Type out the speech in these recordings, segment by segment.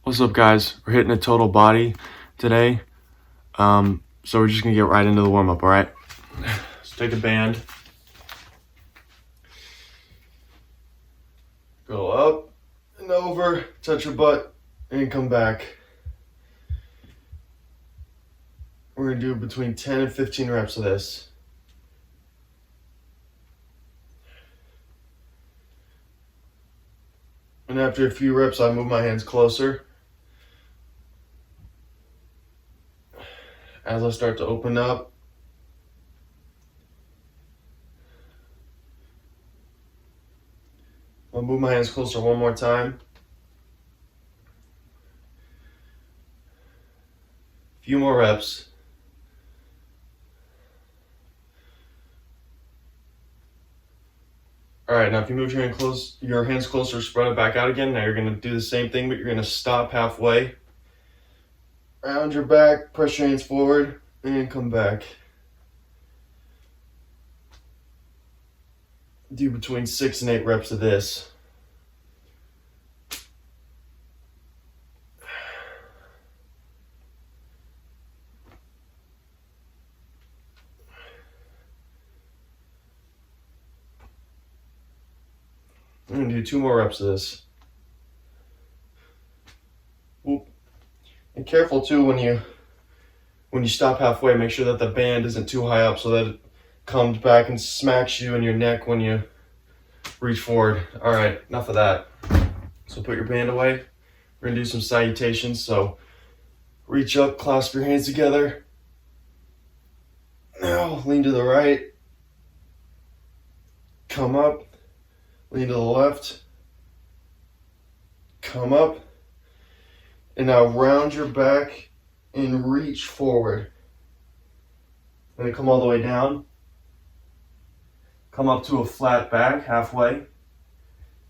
What's up, guys? We're hitting a total body today. So we're just gonna get right into the warm-up, all right? Let's take a band. Go up and over, touch your butt, and come back. We're gonna do between 10 and 15 reps of this. And after a few reps, I move my hands closer. As I start to open up, I'll move my hands closer one more time. A few more reps. All right, now if you move your hands closer, spread it back out again. Now you're gonna do the same thing, but you're gonna stop halfway. Round your back, press your hands forward, and come back. Do between 6 and 8 reps of this. I'm gonna do 2 more reps of this. Oop. And careful too when you stop halfway, make sure that the band isn't too high up so that it comes back and smacks you in your neck when you reach forward. All right, enough of that. So put your band away. We're gonna do some salutations. So reach up, clasp your hands together. Now lean to the right. Come up. Lean to the left. Come up. And now round your back and reach forward. And then come all the way down. Come up to a flat back halfway.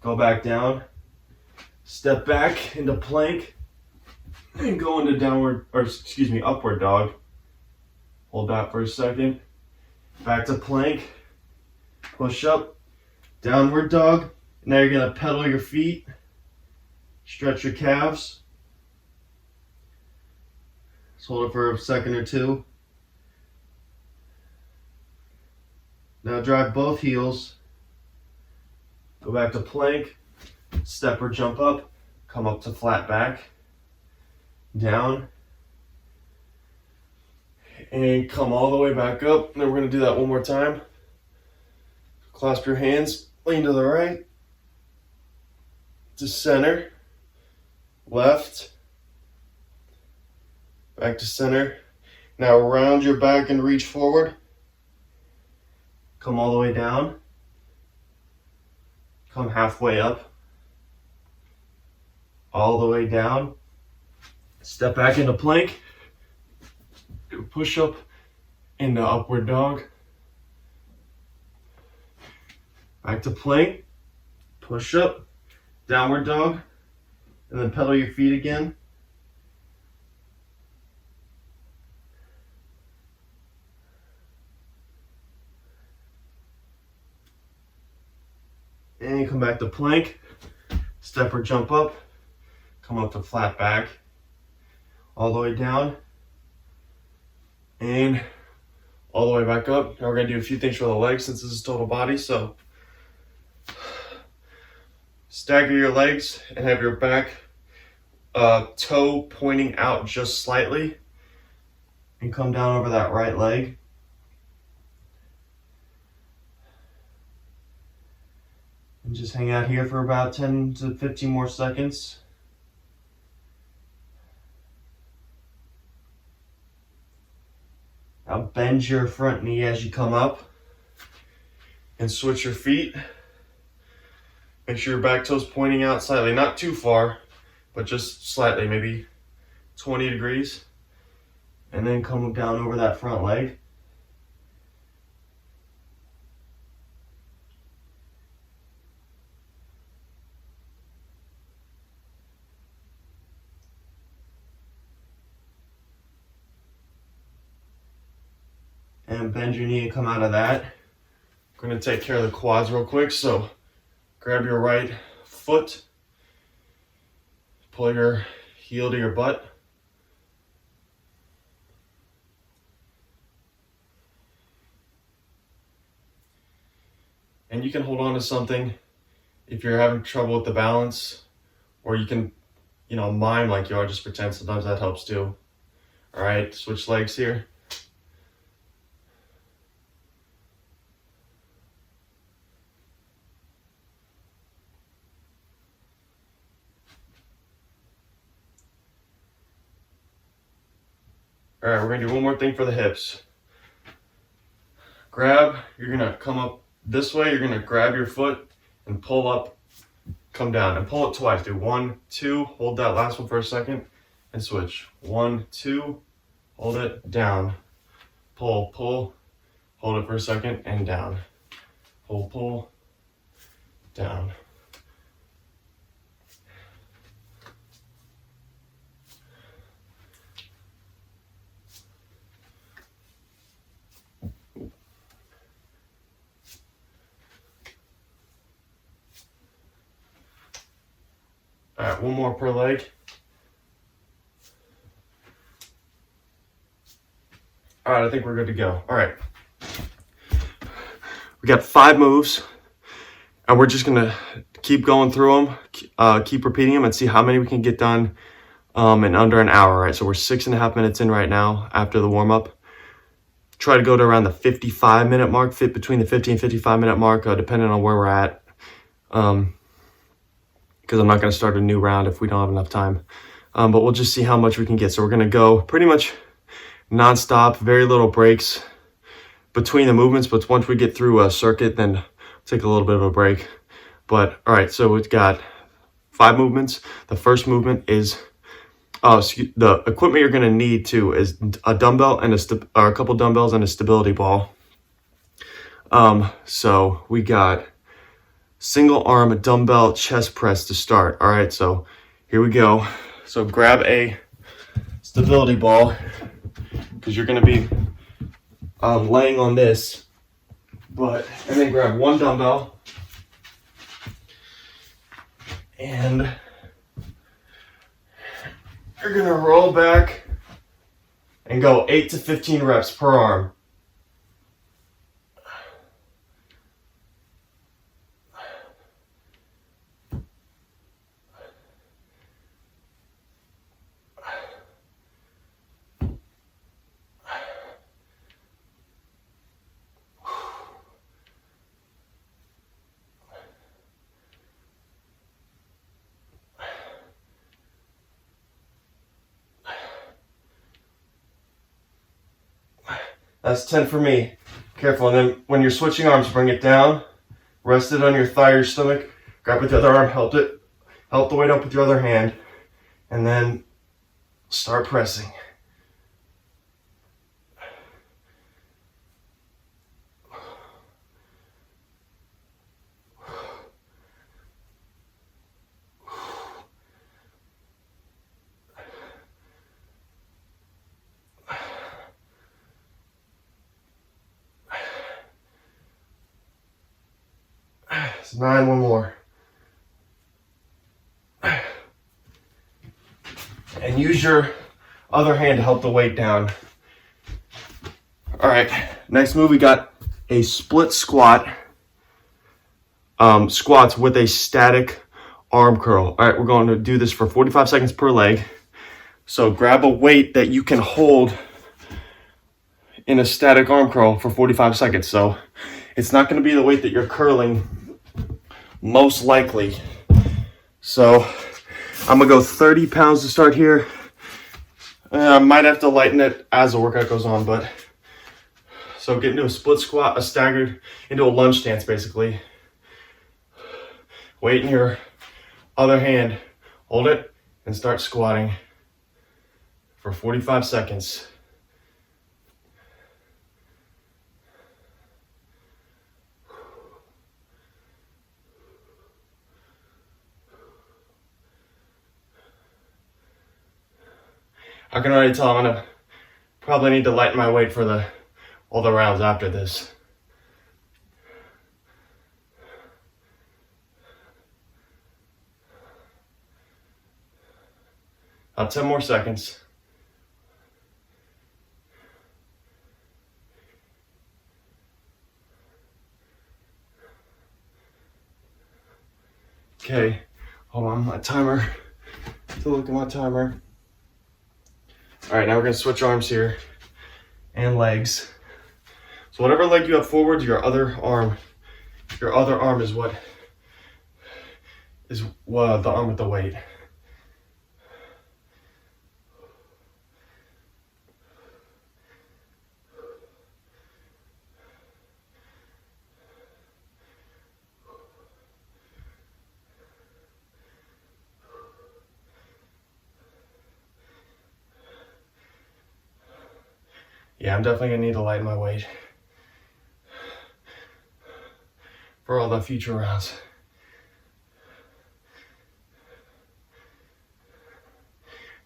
Go back down. Step back into plank. And go into upward dog. Hold that for a second. Back to plank. Push up. Downward dog. Now you're going to pedal your feet. Stretch your calves. Just hold it for a second or two. Now drive both heels. Go back to plank. Step or jump up. Come up to flat back. Down. And come all the way back up. And then we're going to do that one more time. Clasp your hands. Lean to the right. To center. Left. Back to center. Now round your back and reach forward. Come all the way down. Come halfway up. All the way down. Step back into plank. Do a push up into upward dog. Back to plank. Push up. Downward dog. And then pedal your feet again. And come back to plank. Step or jump up. Come up to flat back. All the way down. And all the way back up. Now we're going to do a few things for the legs since this is total body. So stagger your legs and have your back toe pointing out just slightly. And come down over that right leg. And just hang out here for about 10 to 15 more seconds. Now bend your front knee as you come up. And switch your feet. Make sure your back toe's pointing out slightly, not too far, but just slightly, maybe 20 degrees. And then come down over that front leg. And bend your knee and come out of that. We're going to take care of the quads real quick. So grab your right foot, pull your heel to your butt. And you can hold on to something if you're having trouble with the balance, or you can, mime like you are, just pretend. Sometimes that helps too. All right, switch legs here. All right, we're gonna do one more thing for the hips. You're gonna come up this way, you're gonna grab your foot and pull up, come down, and pull it twice. Do 1, 2, hold that last one for a second, and switch. 1, 2, hold it, down. Pull, hold it for a second, and down. Pull, down. All right, one more per leg. All right, I think we're good to go. All right. We got 5 moves, and we're just gonna keep going through them, keep repeating them, and see how many we can get done in under an hour, right? So we're 6.5 minutes in right now after the warm-up. Try to go to around the 55-minute mark, fit between the 50 and 55-minute mark, depending on where we're at. Because I'm not going to start a new round if we don't have enough time. But we'll just see how much we can get. So we're going to go pretty much non-stop, very little breaks between the movements. But once we get through a circuit, then take a little bit of a break. But all right, so we've got 5 movements. The first movement is, the equipment you're going to need too is a dumbbell and a couple dumbbells and a stability ball. So we got single arm dumbbell chest press to start. All right, so here we go. So grab a stability ball, because you're going to be laying on this, and then grab one dumbbell, and you're going to roll back and go 8 to 15 reps per arm. That's 10 for me. Careful, and then when you're switching arms, bring it down, rest it on your thigh or your stomach, grab with the other arm, help the weight up with your other hand, and then start pressing. It's 9, one more. And use your other hand to help the weight down. All right, next move, we got a split squat. Squats with a static arm curl. All right, we're going to do this for 45 seconds per leg. So grab a weight that you can hold in a static arm curl for 45 seconds. So it's not going to be the weight that you're curling, most likely. So I'm going to go 30 pounds to start here. I might have to lighten it as the workout goes on, but so get into a split squat, a staggered, into a lunge stance basically. Weight in your other hand, hold it, and start squatting for 45 seconds. I can already tell I'm gonna probably need to lighten my weight for all the rounds after this. About 10 more seconds. Okay, hold on, my timer. To look at my timer. All right, now we're gonna switch arms here and legs. So whatever leg you have forward, your other arm is what is the arm with the weight. Yeah, I'm definitely gonna need to lighten my weight for all the future rounds.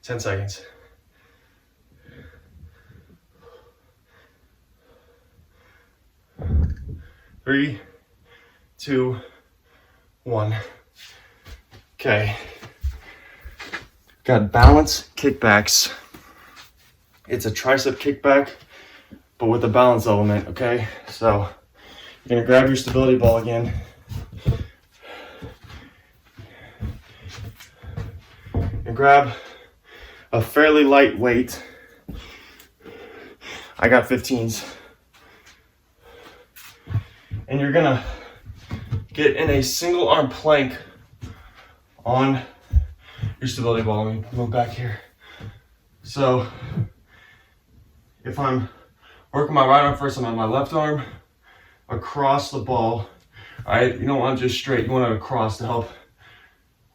10 seconds. 3, 2, 1. Okay. Got balance kickbacks. It's a tricep kickback, but with a balance element, okay? So you're gonna grab your stability ball again. And grab a fairly light weight. I got 15s. And you're gonna get in a single arm plank on your stability ball. Let me move back here. So if I'm working my right arm first, I'm on my left arm across the ball. All right, you don't want it just straight, you want it across to help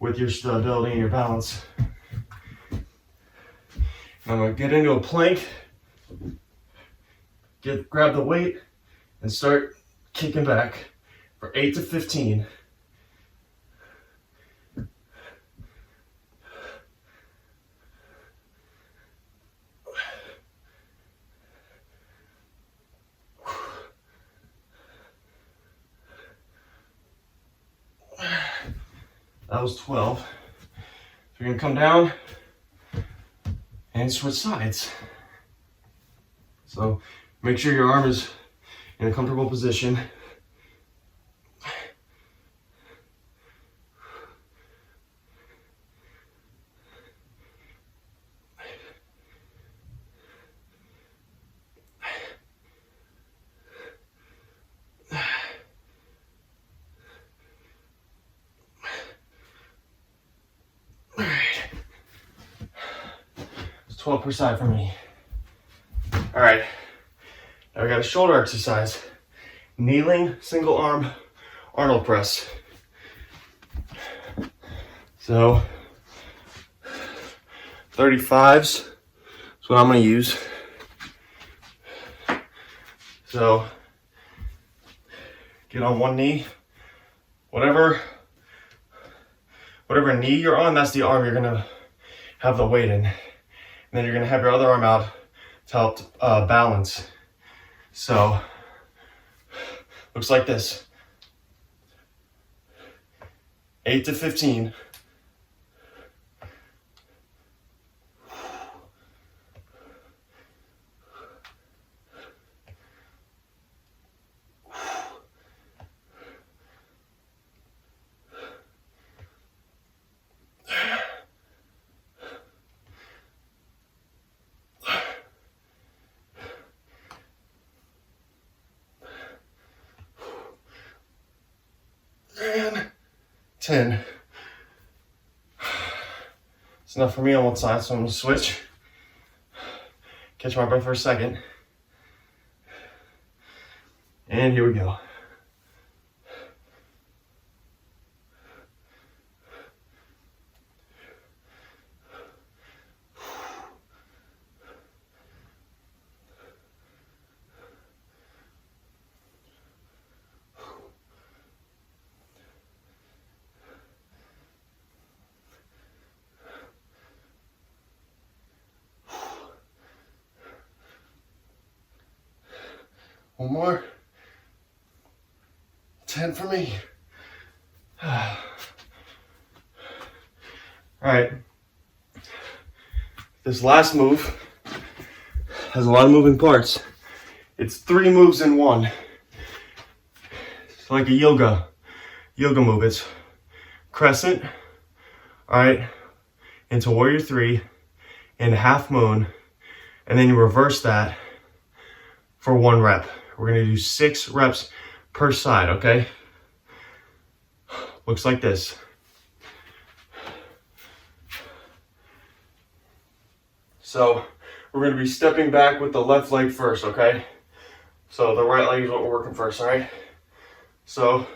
with your stability and your balance. I'm gonna get into a plank, grab the weight, and start kicking back for 8 to 15. That was 12. So you're gonna come down and switch sides. So make sure your arm is in a comfortable position. All right. It's 12 per side for me. All right. Now we got a shoulder exercise. Kneeling, single arm, Arnold press. So 35s is what I'm gonna use. So get on one knee. Whatever knee you're on, that's the arm you're gonna have the weight in. And then you're gonna have your other arm out to help balance. So looks like this. 8 to 15. And 10. It's enough for me on one side, so I'm gonna switch. Catch my breath for a second. And here we go. One more. 10 for me. All right. This last move has a lot of moving parts. It's 3 moves in one. It's like a yoga move. It's Crescent, all right, into Warrior 3, and half moon, and then you reverse that for 1 rep. We're gonna do 6 reps per side, okay? Looks like this. So we're gonna be stepping back with the left leg first, okay? So the right leg is what we're working first, all right? So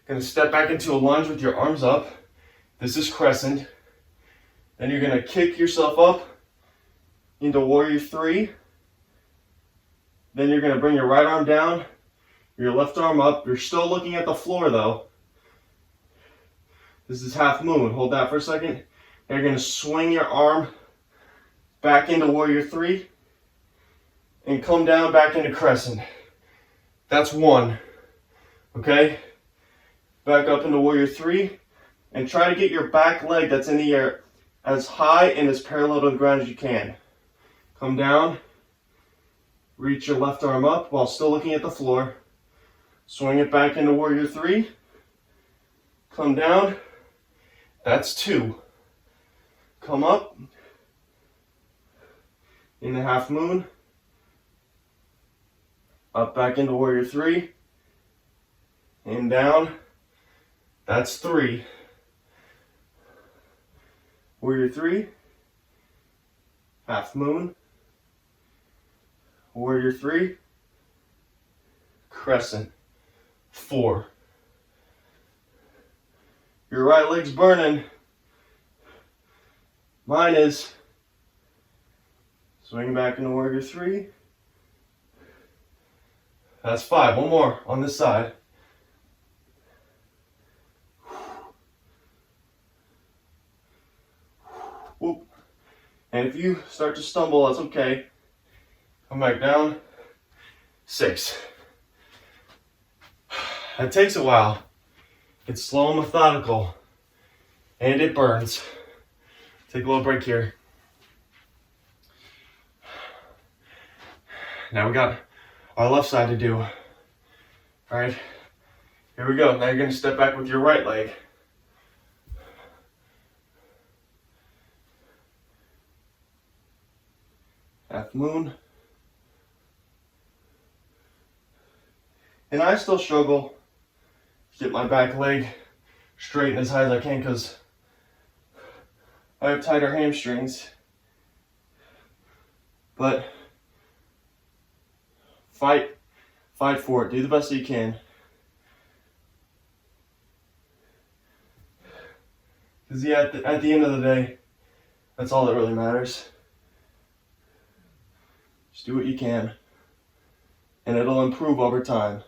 gonna step back into a lunge with your arms up. This is Crescent. Then you're gonna kick yourself up into Warrior 3. Then you're gonna bring your right arm down, your left arm up. You're still looking at the floor though. This is half moon. Hold that for a second. Then you're gonna swing your arm back into Warrior 3 and come down back into Crescent. That's 1. Okay? Back up into Warrior 3 and try to get your back leg that's in the air as high and as parallel to the ground as you can. Come down, reach your left arm up while still looking at the floor. Swing it back into Warrior 3. Come down. That's 2. Come up into half moon. Up back into Warrior 3. And down. That's 3. Warrior 3. Half moon. Warrior 3. Crescent. 4. Your right leg's burning. Mine is. Swing back into Warrior 3. That's 5. 1 more on this side. Whoop. And if you start to stumble, that's okay. Come back down. 6. That takes a while. It's slow and methodical. And it burns. Take a little break here. Now we got our left side to do. Alright. Here we go. Now you're going to step back with your right leg. Half moon. And I still struggle to get my back leg straight and as high as I can because I have tighter hamstrings. But fight for it. Do the best that you can. Because yeah, at the end of the day, that's all that really matters. Just do what you can, and it'll improve over time.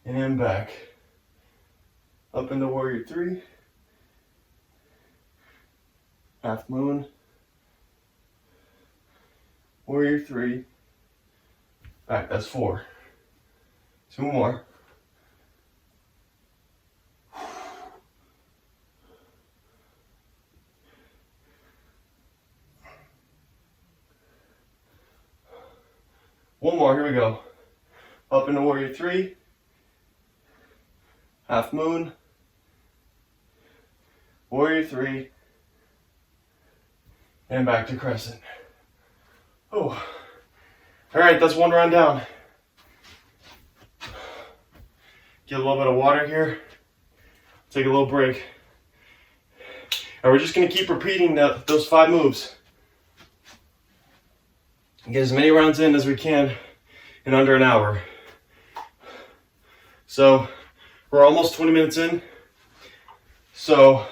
And back. Up into Warrior 3. Half moon. Warrior 3. Back, that's 4. 2 more. One more, here we go. Up into Warrior 3. Half moon. Warrior 3. And back to Crescent. Oh. Alright, that's 1 round down. Get a little bit of water here. Take a little break. And we're just going to keep repeating those 5 moves. Get as many rounds in as we can in under an hour. So we're almost 20 minutes in. So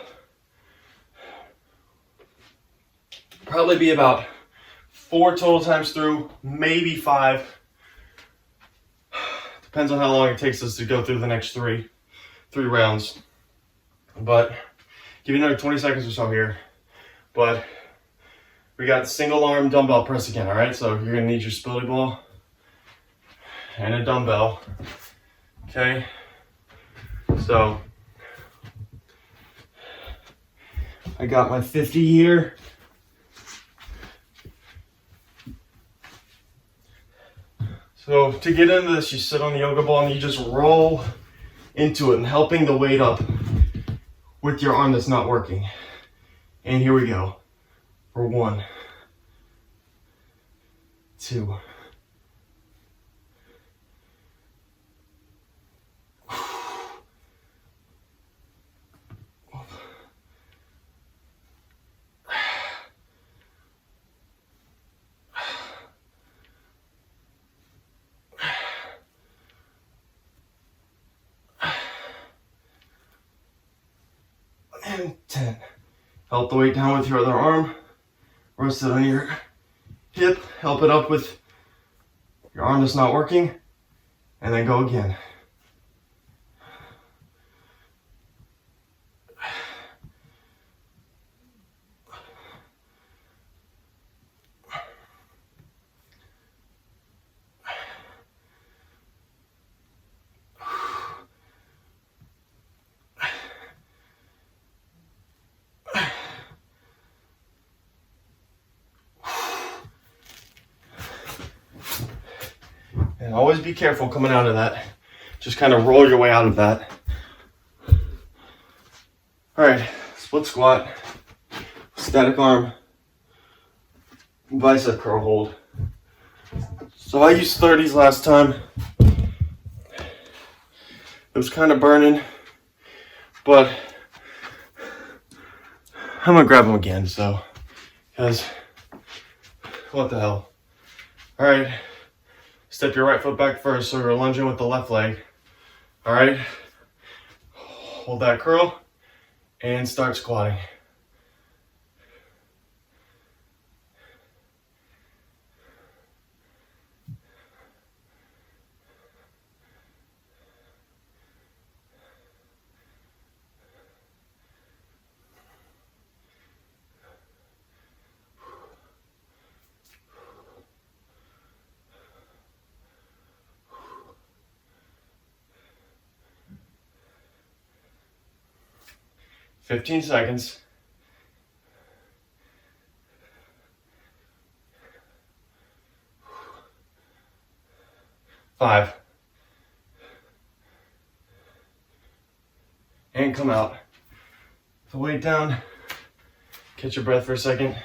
probably be about 4 total times through, maybe 5. Depends on how long it takes us to go through the next three rounds. But give you another 20 seconds or so here. But we got single arm dumbbell press again, all right? So you're gonna need your spilly ball and a dumbbell, okay? So I got my 50 here. So to get into this, you sit on the yoga ball and you just roll into it and helping the weight up with your arm that's not working. And here we go. For 1, 2. And 10. Help the weight down with your other arm. Rest it on your hip. Help it up with your arm that's not working. And then go again. And always be careful coming out of that. Just kind of roll your way out of that. All right, split squat, static arm, bicep curl hold. So I used 30s last time. It was kind of burning, but I'm gonna grab them again, because what the hell. All right, step your right foot back first, so you're lunging with the left leg. All right, hold that curl and start squatting. Fifteen seconds. 5. And come out. Put the weight down. Catch your breath for a second.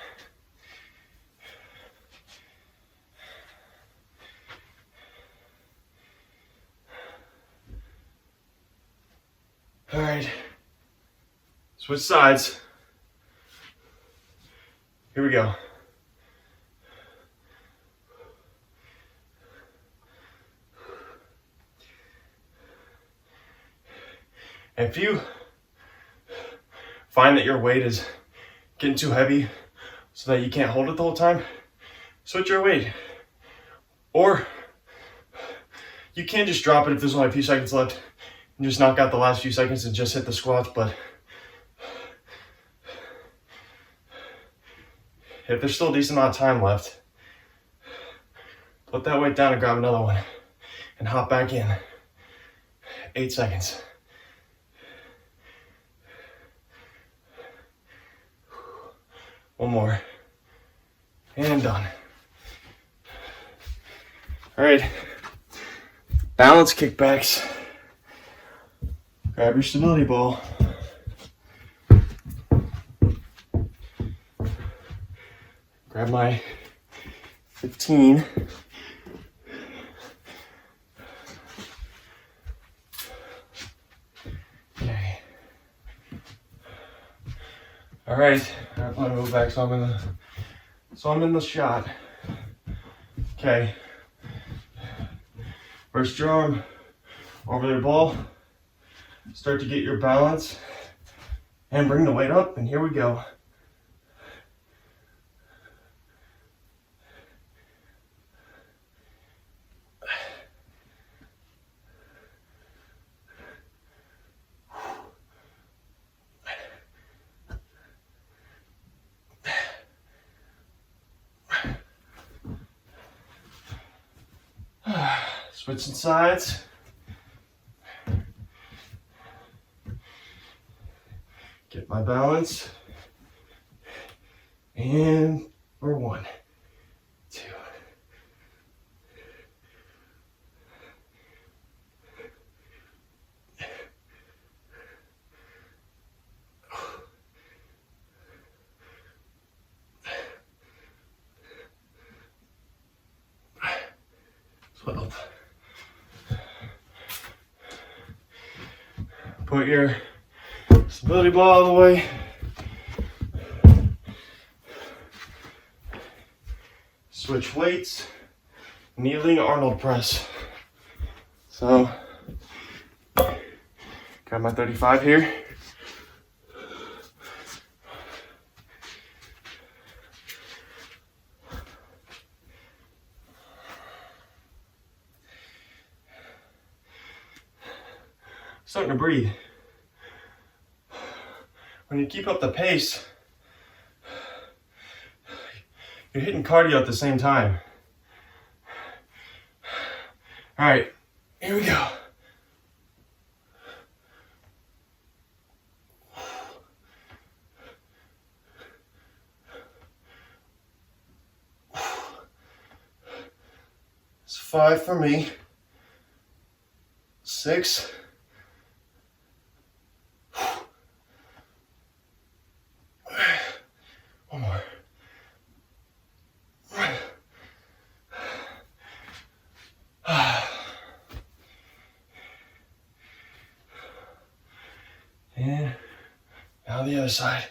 All right. Switch sides. Here we go. If you find that your weight is getting too heavy so that you can't hold it the whole time, switch your weight. Or you can just drop it if there's only a few seconds left and just knock out the last few seconds and just hit the squats. But if there's still a decent amount of time left, put that weight down and grab another one and hop back in. 8 seconds. One more. And done. All right. Balance kickbacks. Grab your stability ball. Grab my 15. Okay. All right. I'm gonna move back so I'm in the shot. Okay. Rest your arm over the ball. Start to get your balance and bring the weight up, and here we go. Switching sides. Get my balance. And for 1, 2. Well, put your stability ball all the way. Switch weights. Kneeling Arnold press. So, got my 35 here. Starting to breathe. When you keep up the pace, you're hitting cardio at the same time. All right, here we go. It's 5 for me. 6. One more. And now the other side.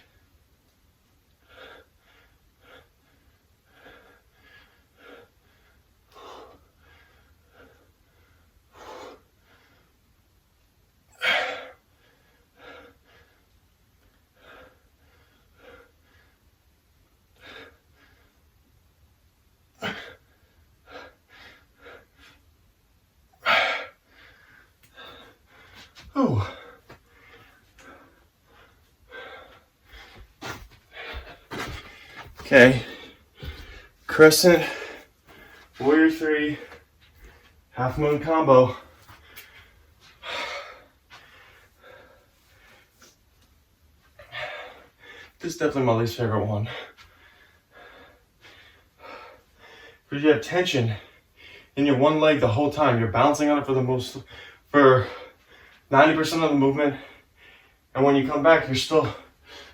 Ooh. Okay, Crescent, Warrior 3, half moon combo. This is definitely my least favorite one. Because you have tension in your one leg the whole time. You're bouncing on it for 90% of the movement. And when you come back, you're still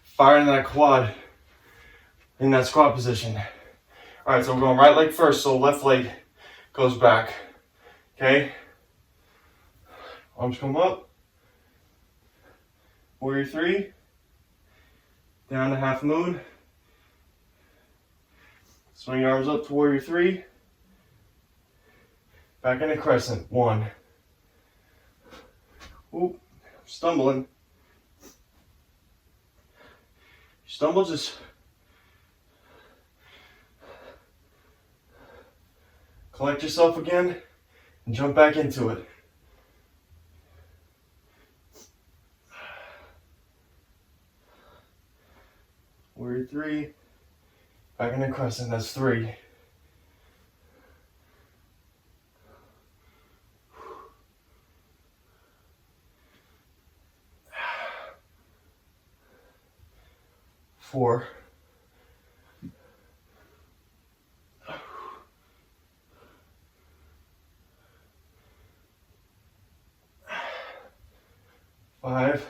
firing that quad in that squat position. All right, so we're going right leg first, so left leg goes back. Okay? Arms come up. Warrior 3. Down to half moon. Swing your arms up to Warrior 3. Back into Crescent. 1. Oop, stumbling. Stumble, just collect yourself again and jump back into it. Warrior 3, back into Crescent, that's 3. 4. 5.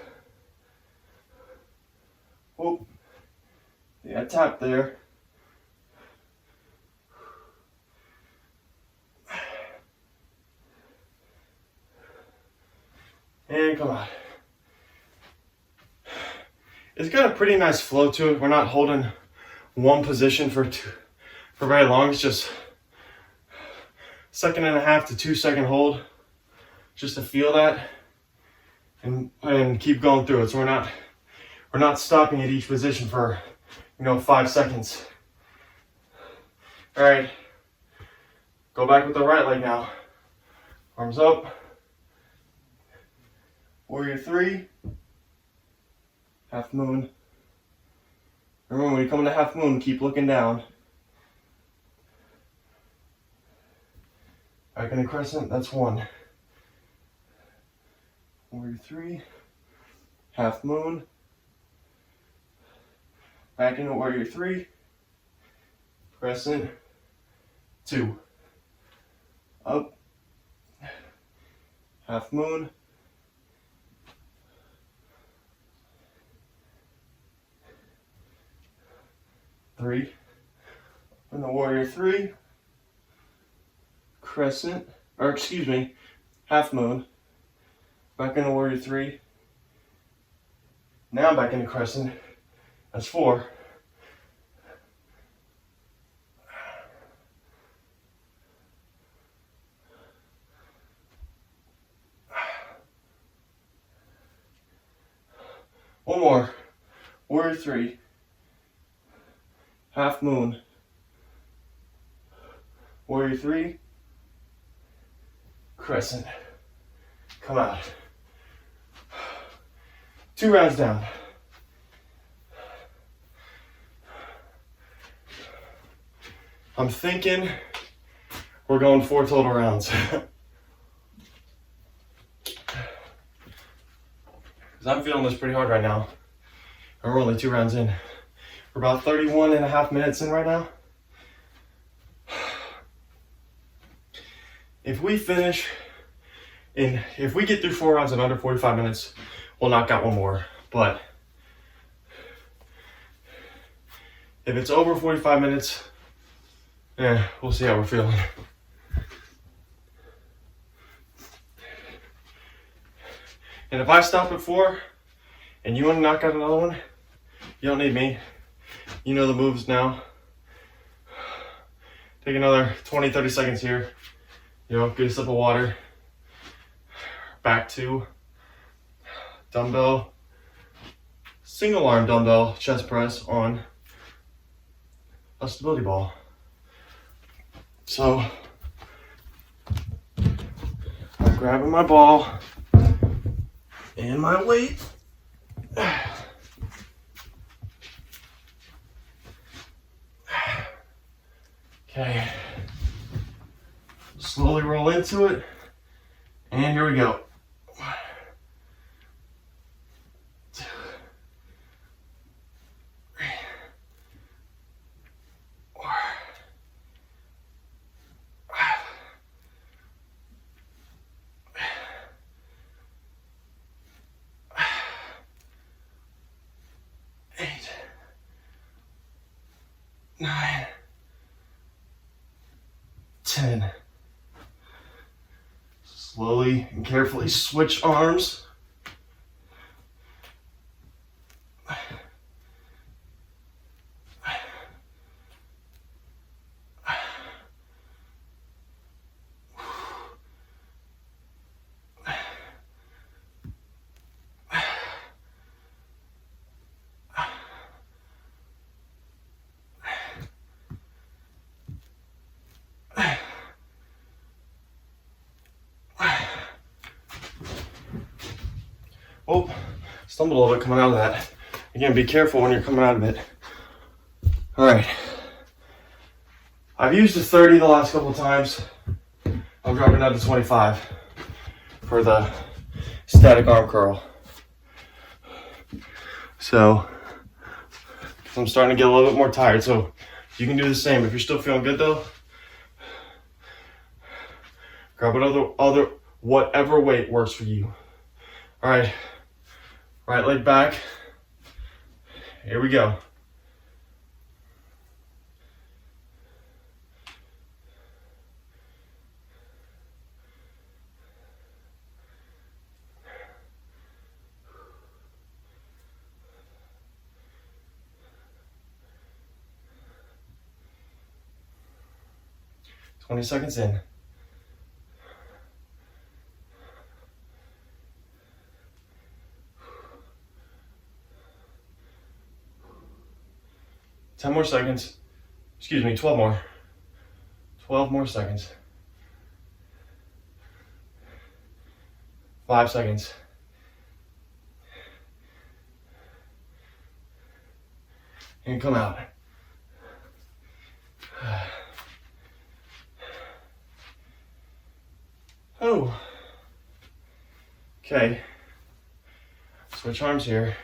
Whoop. Yeah, tap there. And come on. It's got a pretty nice flow to it. We're not holding one position for very long. It's just 1.5 to 2 second hold, just to feel that and keep going through it. So we're not stopping at each position for 5 seconds. All right, go back with the right leg now. Arms up. Warrior 3. Half moon. Remember, when you come into half moon, keep looking down. Back into Crescent, that's 1. Warrior 3. Half moon. Back into Warrior 3. Crescent, 2. Up, half moon, 3. In the warrior 3, crescent, or excuse me, half moon, back in the warrior 3, now back into crescent, that's 4. One more, warrior 3, half moon, warrior 3, crescent, come out. 2 rounds down. I'm thinking we're going 4 total rounds. Because I'm feeling this pretty hard right now. And we're only 2 rounds in. We're about 31 and a half minutes in right now. If we finish if we get through 4 rounds in under 45 minutes, we'll knock out 1 more. But if it's over 45 minutes, we'll see how we're feeling. And if I stop at 4 and you want to knock out another one, you don't need me. You know the moves now. Take another 20, 30 seconds here. Get a sip of water. Back to dumbbell, single arm dumbbell chest press on a stability ball. So I'm grabbing my ball and my weight. Okay. Slowly roll into it. And here we go. 2, 3, 4, 5, 8, 9, 10. Slowly and carefully switch arms. Oh, stumbled a little bit coming out of that. Again, be careful when you're coming out of it. All right. I've used a 30 the last couple of times. I'm dropping down to 25 for the static arm curl. So, I'm starting to get a little bit more tired. So, you can do the same. If you're still feeling good though, grab whatever weight works for you. All right. Right leg back. Here we go. "20 seconds in. "10 more seconds. Excuse me, 12 more. 12 more seconds. 5 seconds. And come out. Oh. Okay. Switch arms here.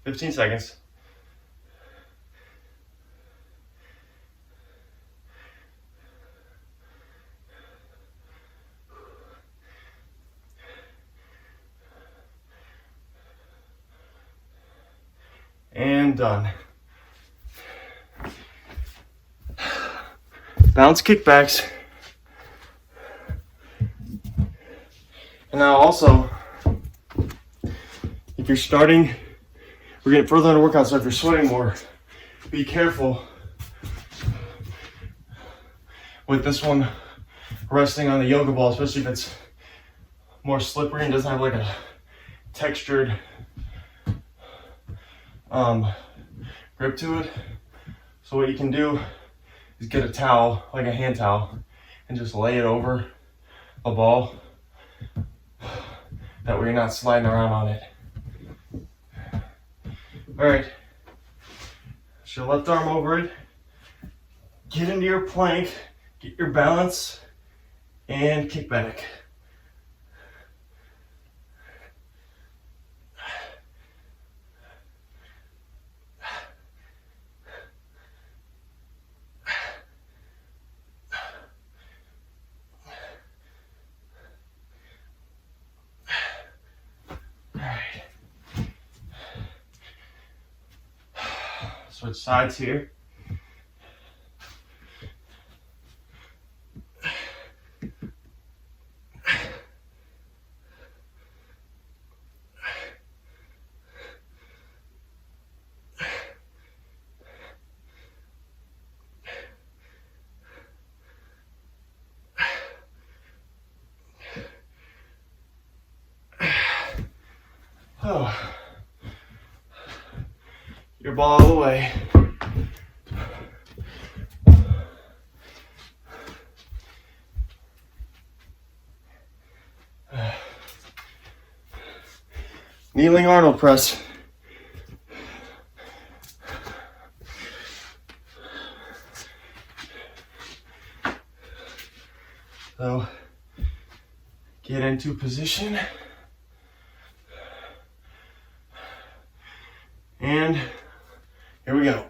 15 seconds. And done. Bounce kickbacks. And now also, if you're starting, we're getting further into workout, so if you're sweating more, be careful with this one resting on the yoga ball, especially if it's more slippery and doesn't have like a textured grip to it. So what you can do is get a towel, like a hand towel, and just lay it over a ball. That way you're not sliding around on it. All right, put your left arm over it. Get into your plank, get your balance, and kick back. Switch sides here. Oh. Your ball all the way. Kneeling Arnold press. So, get into position. And here we go.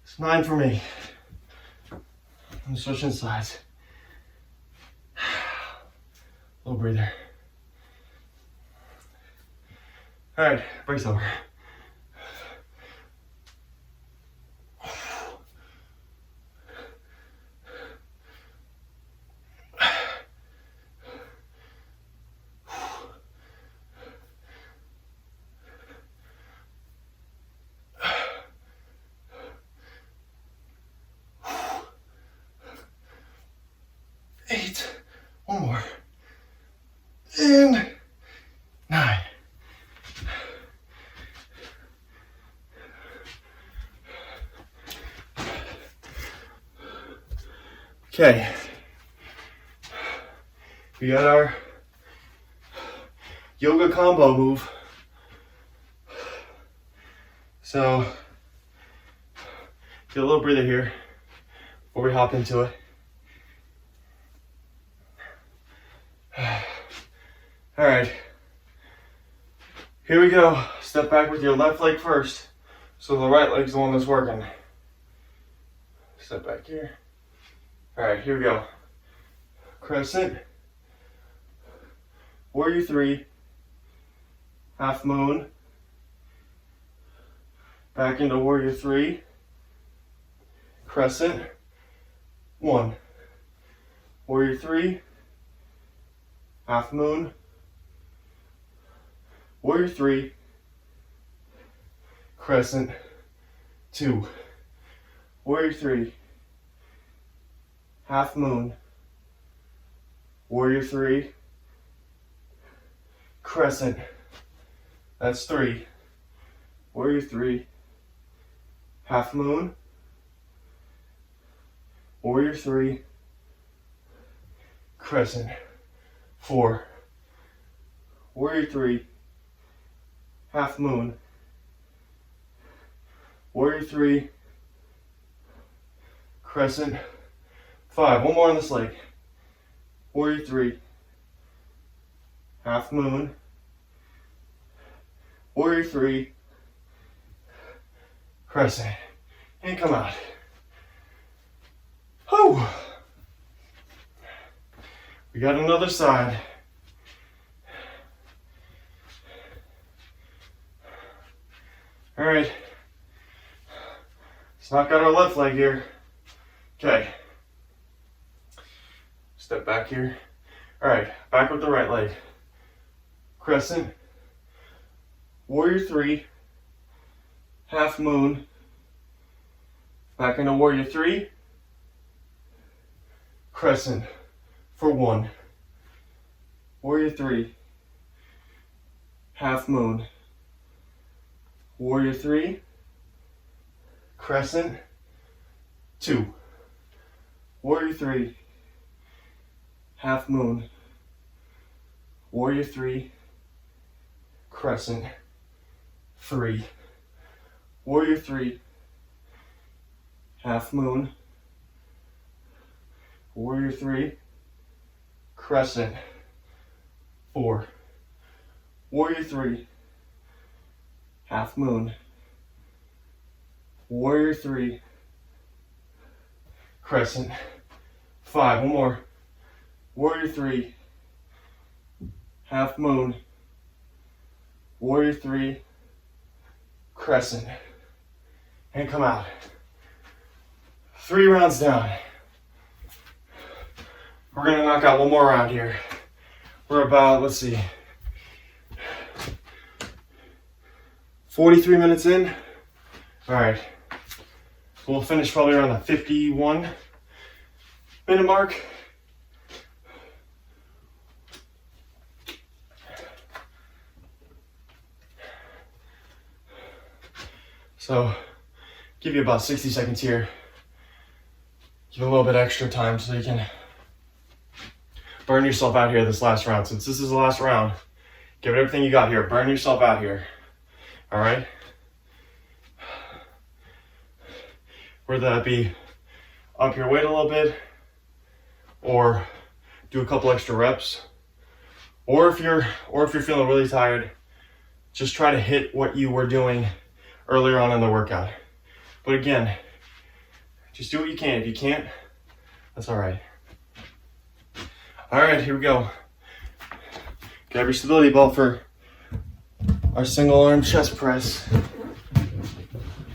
It's 9 for me. I'm switching sides. Little breather. All right, brace over. One more. And 9. Okay. We got our yoga combo move. So, get a little breather here before we hop into it. All right, here we go. Step back with your left leg first. So the right leg's the one that's working. Step back here. All right, here we go. Crescent, warrior 3, half moon, back into warrior 3, crescent, 1, warrior 3, half moon, warrior 3, crescent, 2, warrior 3, half moon, warrior 3, crescent, that's 3, warrior 3, half moon, Warrior 3, Crescent, 4, Warrior 3, half moon, Warrior 3, Crescent, 5, one more on this leg, Warrior 3, half moon, Warrior 3, Crescent, and come out. Whew. We got another side. All right, let's knock out our left leg here. Okay, step back here. All right, back with the right leg. Crescent, Warrior 3, half moon, back into Warrior 3, Crescent for 1, Warrior 3, half moon, Warrior 3, Crescent, 2, Warrior 3, half moon, Warrior 3, Crescent, 3, Warrior 3, half moon, Warrior 3, Crescent, 4, Warrior 3, half moon, Warrior 3, Crescent, 5, one more, Warrior 3, half moon, Warrior 3, Crescent, and come out. 3 rounds down. We're gonna knock out one more round here. We're about, let's see, 43 minutes in. All right, we'll finish probably around the 51-minute mark. So, give you about 60 seconds here. Give a little bit extra time so you can burn yourself out here this last round. Since this is the last round, give it everything you got here. Burn yourself out here. All right? Whether that be up your weight a little bit, or do a couple extra reps, or if you're feeling really tired, just try to hit what you were doing earlier on in the workout. But again, just do what you can. If you can't, that's all right. All right, here we go. Grab your stability ball for our single arm chest press.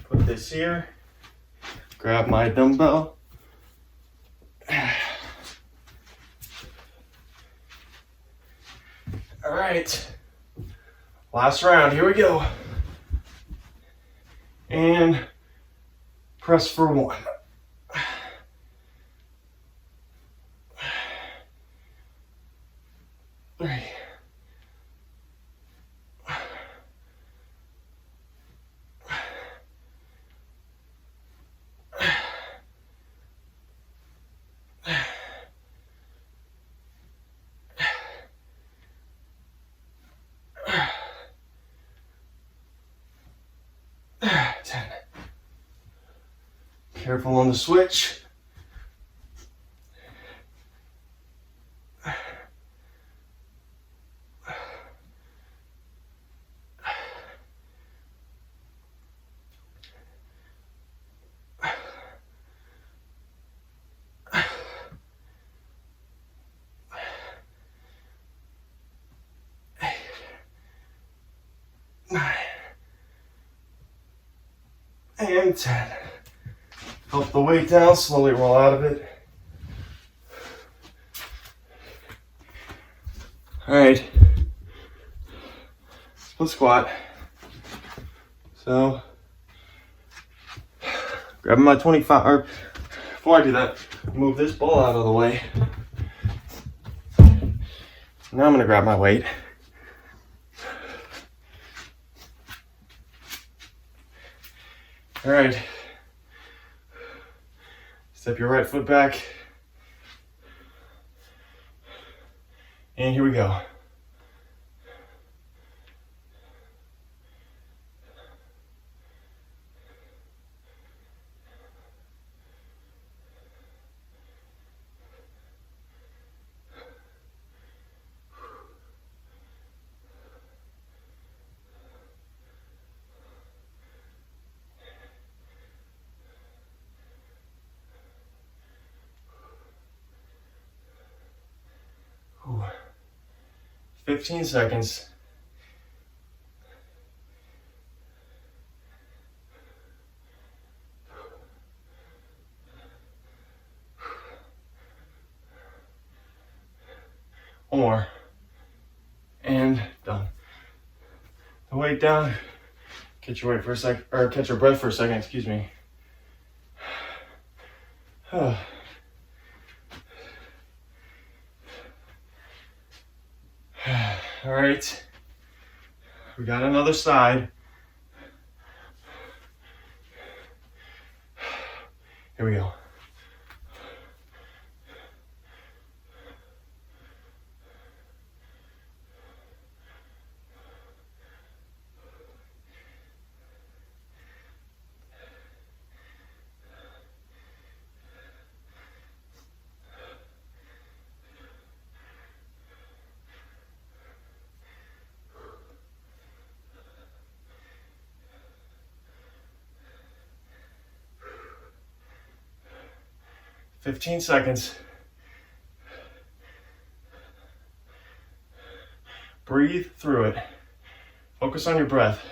Put this here. Grab my dumbbell. All right, last round, here we go. And press for 1. Three. Careful on the switch. And 10. Help the weight down, slowly roll out of it. All right, split squat. So, grabbing my 25, or before I do that, move this ball out of the way. Now I'm gonna grab my weight. All right. Step your right foot back. And here we go. Ooh. 15 seconds. One more. And done. The weight down. Catch your weight for a sec, or catch your breath for a second, excuse me. All right. We got another side. Here we go. Fifteen seconds. Breathe through it. Focus on your breath.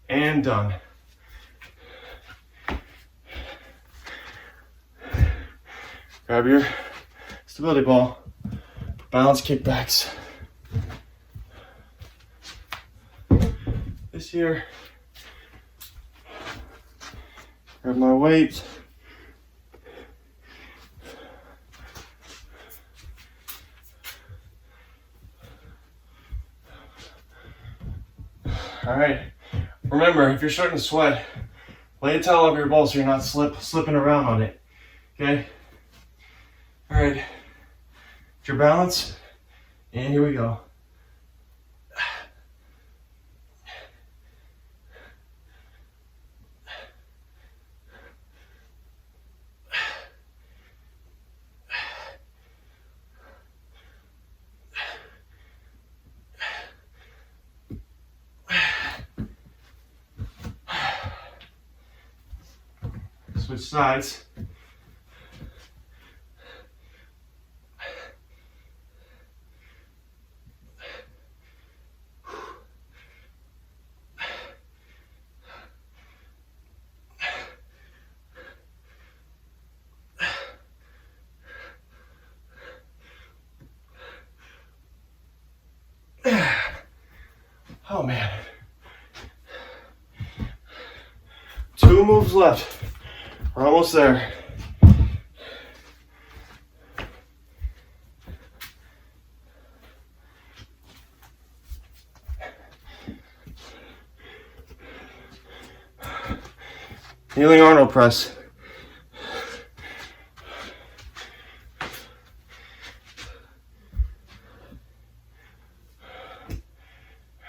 And done. Grab your stability ball. Balance kickbacks. This here. Grab my weight. All right. Remember, if you're starting to sweat, lay a towel over your ball so you're not slipping around on it. Okay? All right. Get your balance. And here we go. Switch sides. Oh man. 2 moves left. We're almost there. Kneeling Arnold press.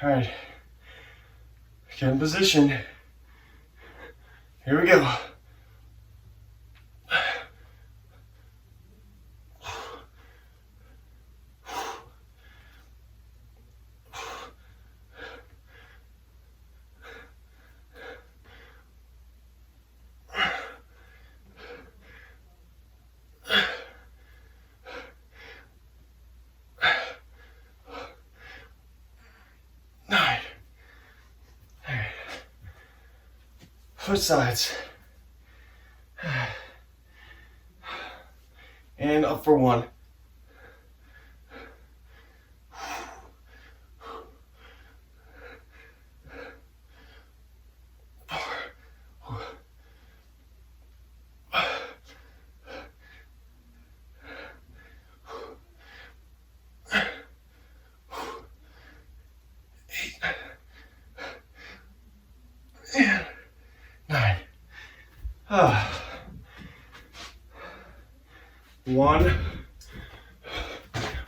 All right. Get in position. Here we go. Switch sides. And up for 1.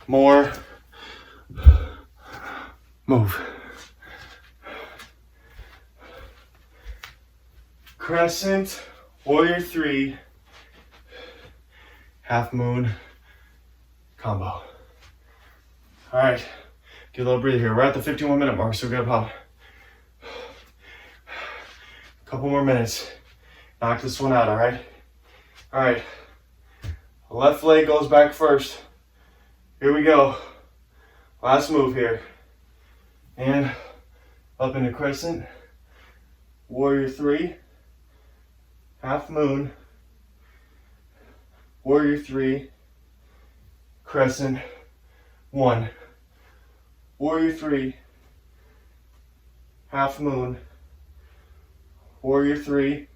more. Move. Crescent, warrior 3, half moon, combo. All right, get a little breather here. We're at the 51-minute mark, so we gotta pop. Couple more minutes. Knock this one out, all right? All right, left leg goes back first. Here we go. Last move here. And up into crescent, warrior 3, half moon, warrior 3, crescent, 1, warrior 3, half moon, warrior 3,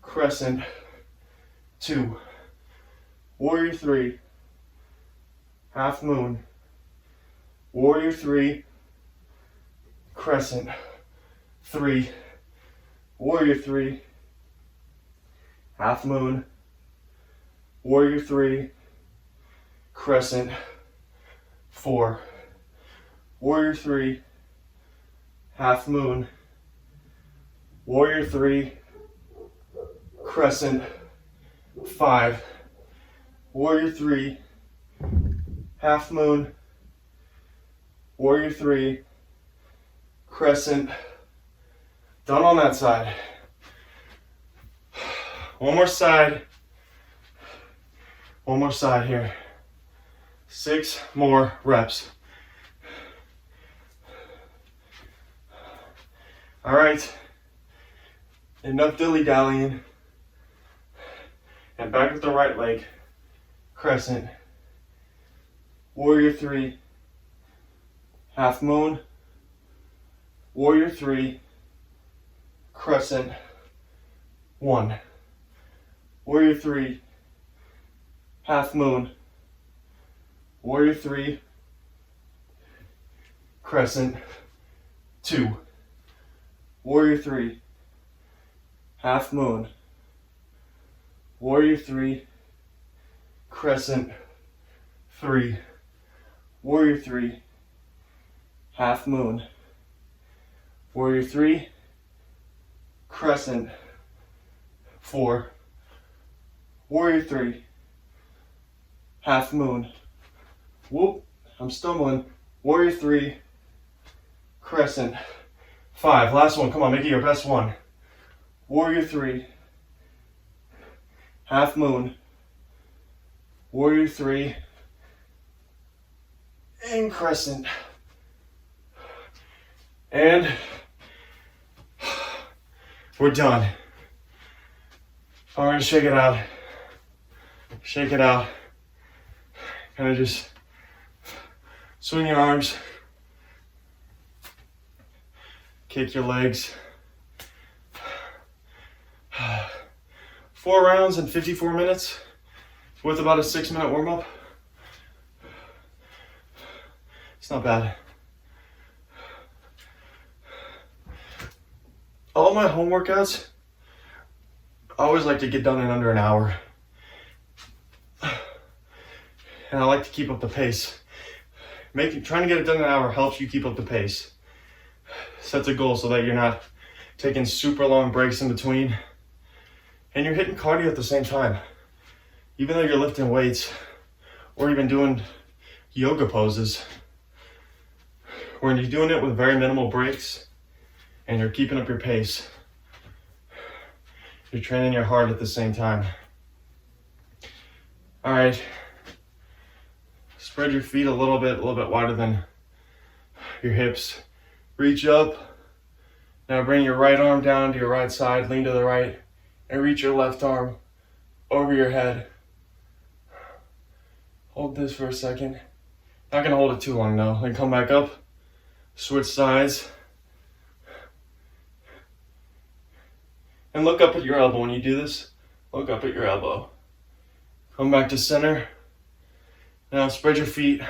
crescent, 2, warrior 3, half moon, warrior 3, crescent, 3, warrior 3, half moon, warrior 3, crescent, 4, warrior 3, half moon, warrior 3, crescent, 5, warrior 3, half moon, warrior 3, crescent. Done on that side. One more side. One more side here. 6 more reps. All right. Enough dilly-dallying. And back with the right leg. Crescent. Warrior 3. Half moon. Warrior 3. Crescent. 1. Warrior 3. Half moon. Warrior 3. Crescent. 2. Warrior 3. Half moon. Warrior 3. Crescent. 3. Warrior 3. Half moon. Warrior 3. Crescent. 4. Warrior 3. Half moon. Whoop, I'm stumbling. Warrior 3. Crescent. 5. Last one. Come on, make it your best one. Warrior 3. Half moon. Warrior 3. And crescent. And we're done. All right, shake it out. Shake it out. Kind of just swing your arms. Kick your legs. 4 rounds in 54 minutes with about a 6-minute warm-up. It's not bad. All my home workouts, I always like to get done in under an hour. And I like to keep up the pace. Trying to get it done in an hour helps you keep up the pace. Sets a goal so that you're not taking super long breaks in between. And you're hitting cardio at the same time. Even though you're lifting weights or even doing yoga poses. When you're doing it with very minimal breaks and you're keeping up your pace, you're training your heart at the same time. All right. Spread your feet a little bit wider than your hips. Reach up. Now bring your right arm down to your right side, lean to the right, and reach your left arm over your head. Hold this for a second. Not gonna hold it too long though. Then come back up, switch sides. And look up at your elbow when you do this. Look up at your elbow. Come back to center. Now spread your feet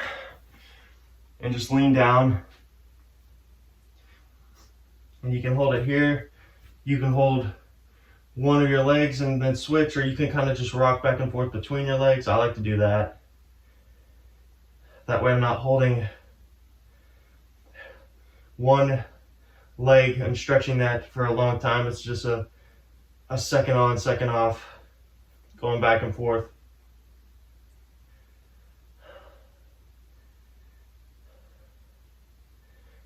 and just lean down. And you can hold it here. You can hold one of your legs and then switch, or you can kind of just rock back and forth between your legs. I like to do that. That way I'm not holding one leg. I'm stretching that for a long time. It's just a second on, second off, going back and forth.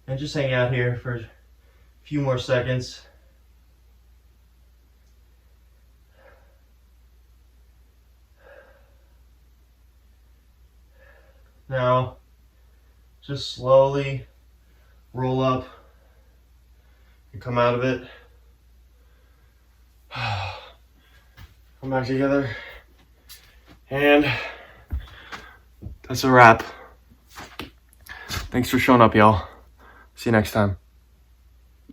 And just hang out here for a few more seconds. Now, just slowly roll up and come out of it. Come back together. And that's a wrap. Thanks for showing up, y'all. See you next time.